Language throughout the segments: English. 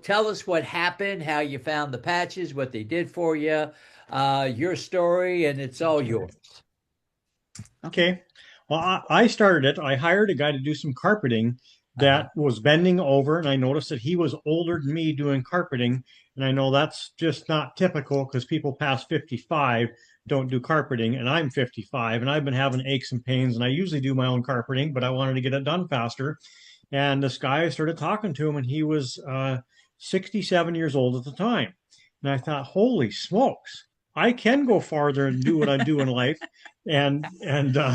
tell us what happened, how you found the patches, what they did for you, your story, and it's all yours. Okay. Well, I started it. I hired a guy to do some carpeting Uh-huh. that was bending over, and I noticed that he was older than me doing carpeting. And I know that's just not typical because people past 55 don't do carpeting, and I'm 55, and I've been having aches and pains, and I usually do my own carpeting, but I wanted to get it done faster. And this guy, I started talking to him, and he was 67 years old at the time. And I thought, holy smokes, I can go farther and do what I do in life and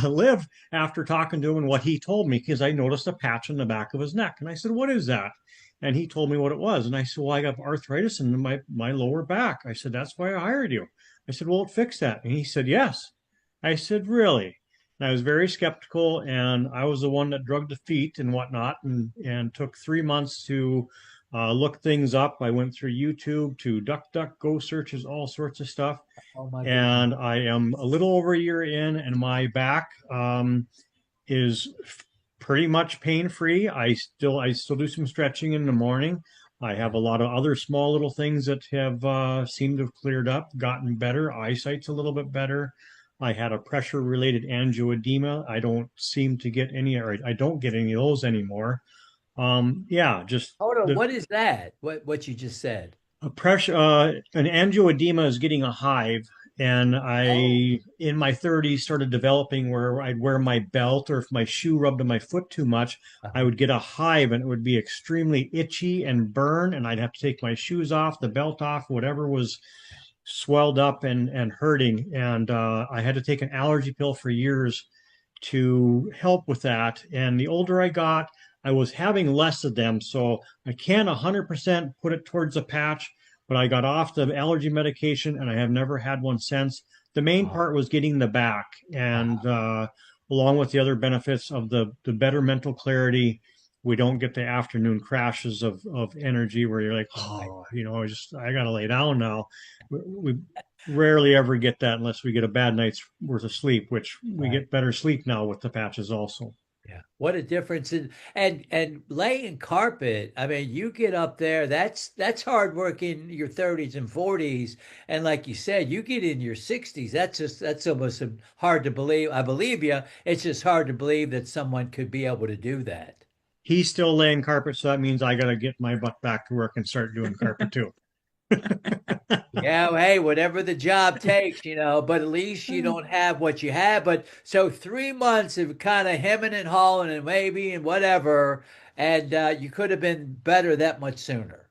live after talking to him and what he told me because I noticed a patch on the back of his neck. And I said, what is that? And he told me what it was. And I said, well, I got arthritis in my lower back. I said, that's why I hired you. I said, well, it fixed that. And he said, yes. I said, really? And I was very skeptical, and I was the one that drugged the feet and whatnot, and took 3 months to look things up. I went through YouTube to DuckDuckGo searches, all sorts of stuff, Oh my goodness. and I am a little over a year in, and my back is pretty much pain free. I still do some stretching in the morning. I have a lot of other small little things that have seemed to have cleared up, gotten better. Eyesight's a little bit better. I had a pressure related angioedema. I don't seem to get any, or I don't get any of those anymore. Yeah, just Hold on, the what is that? What you just said? a pressure, an angioedema is getting a hive, and Oh, I, in my 30s, started developing where I'd wear my belt, or if my shoe rubbed on my foot too much, I uh-huh. would get a hive, and it would be extremely itchy and burn, and I'd have to take my shoes off, the belt off, whatever was swelled up and hurting, and I had to take an allergy pill for years to help with that. And the older I got, I was having less of them. So I can't 100% put it towards a patch, but I got off the allergy medication and I have never had one since. The main Oh, part was getting the back, and uh-huh. along with the other benefits of the better mental clarity, we don't get the afternoon crashes of energy where you're like, Right. oh, I got to lay down now. We rarely ever get that unless we get a bad night's worth of sleep, which we Right. get better sleep now with the patches also. Yeah. What a difference in and laying carpet. I mean, you get up there, that's hard work in your 30s and 40s. And like you said, you get in your 60s. That's almost hard to believe. I believe you. It's just hard to believe that someone could be able to do that. He's still laying carpet, so that means I got to get my butt back to work and start doing carpet too. Yeah, well, hey, whatever the job takes, but at least you don't have what you have. But so 3 months of kind of hemming and hawing and maybe and whatever, and you could have been better that much sooner.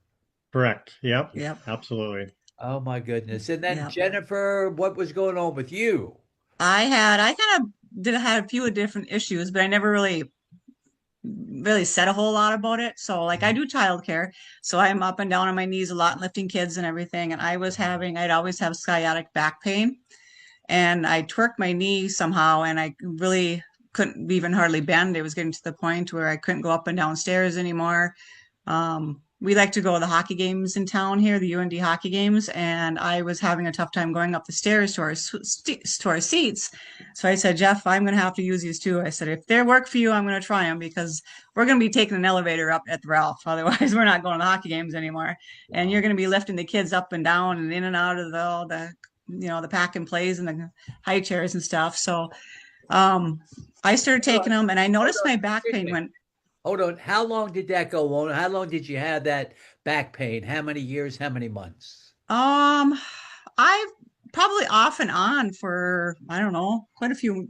Correct. Yep. Yep. Absolutely. Oh my goodness. And then Yep. Jennifer, what was going on with you? I kind of did had a few different issues, but I never really said a whole lot about it. So like I do childcare, so I'm up and down on my knees a lot and lifting kids and everything. And I'd always have sciatic back pain, and I twerked my knee somehow, and I really couldn't even hardly bend. It was getting to the point where I couldn't go up and down stairs anymore. We like to go to the hockey games in town here, the UND hockey games, and I was having a tough time going up the stairs to our seats. So I said, Jeff, I'm going to have to use these too. I said, if they work for you, I'm going to try them because we're going to be taking an elevator up at the Ralph. Otherwise, we're not going to the hockey games anymore. And you're Wow. going to be lifting the kids up and down and in and out of all the pack and plays and the high chairs and stuff. So um, I started Hold on, taking them, and I hold noticed on, my back excuse pain me. went. Hold on. How long did that go on? How long did you have that back pain? How many years? How many months? Um, I've probably off and on for I don't know, quite a few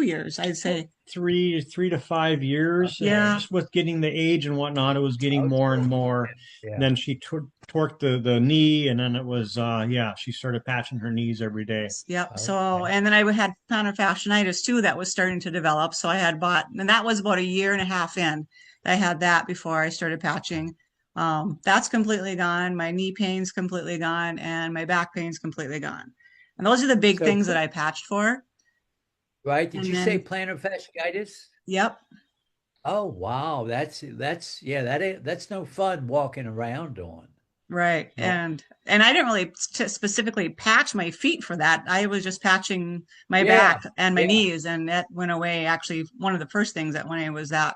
years, I'd say. 3 to 5 years, Okay. Yeah. just with getting the age and whatnot, it was getting more and Okay. more. Yeah. Then she torqued the knee, and then it was yeah, she started patching her knees every day. Yep. So, Okay. and then I had plantar fasciitis too that was starting to develop. So I had bought, and that was about a year and a half in. I had that before I started patching. That's completely gone. My knee pain's completely gone, and my back pain's completely gone. And those are the big So, things that I patched for. right? Did And you say then, plantar fasciitis? yep. Oh wow, that's yeah, that's no fun walking around on. Right. No, And I didn't really specifically patch my feet for that. I was just patching my Yeah, back and my yeah. knees, and that went away. Actually, one of the first things that went away was that.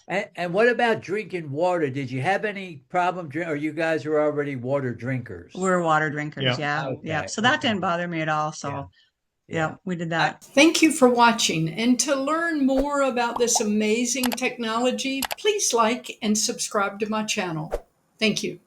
And what about drinking water? Did you have any problem or you guys are already water drinkers? We're water drinkers. Yeah. Yeah. Yeah. Okay, So that okay. didn't bother me at all. Yeah, So yeah. yeah, we did I, that. Thank you for watching. And to learn more about this amazing technology, please like and subscribe to my channel. Thank you.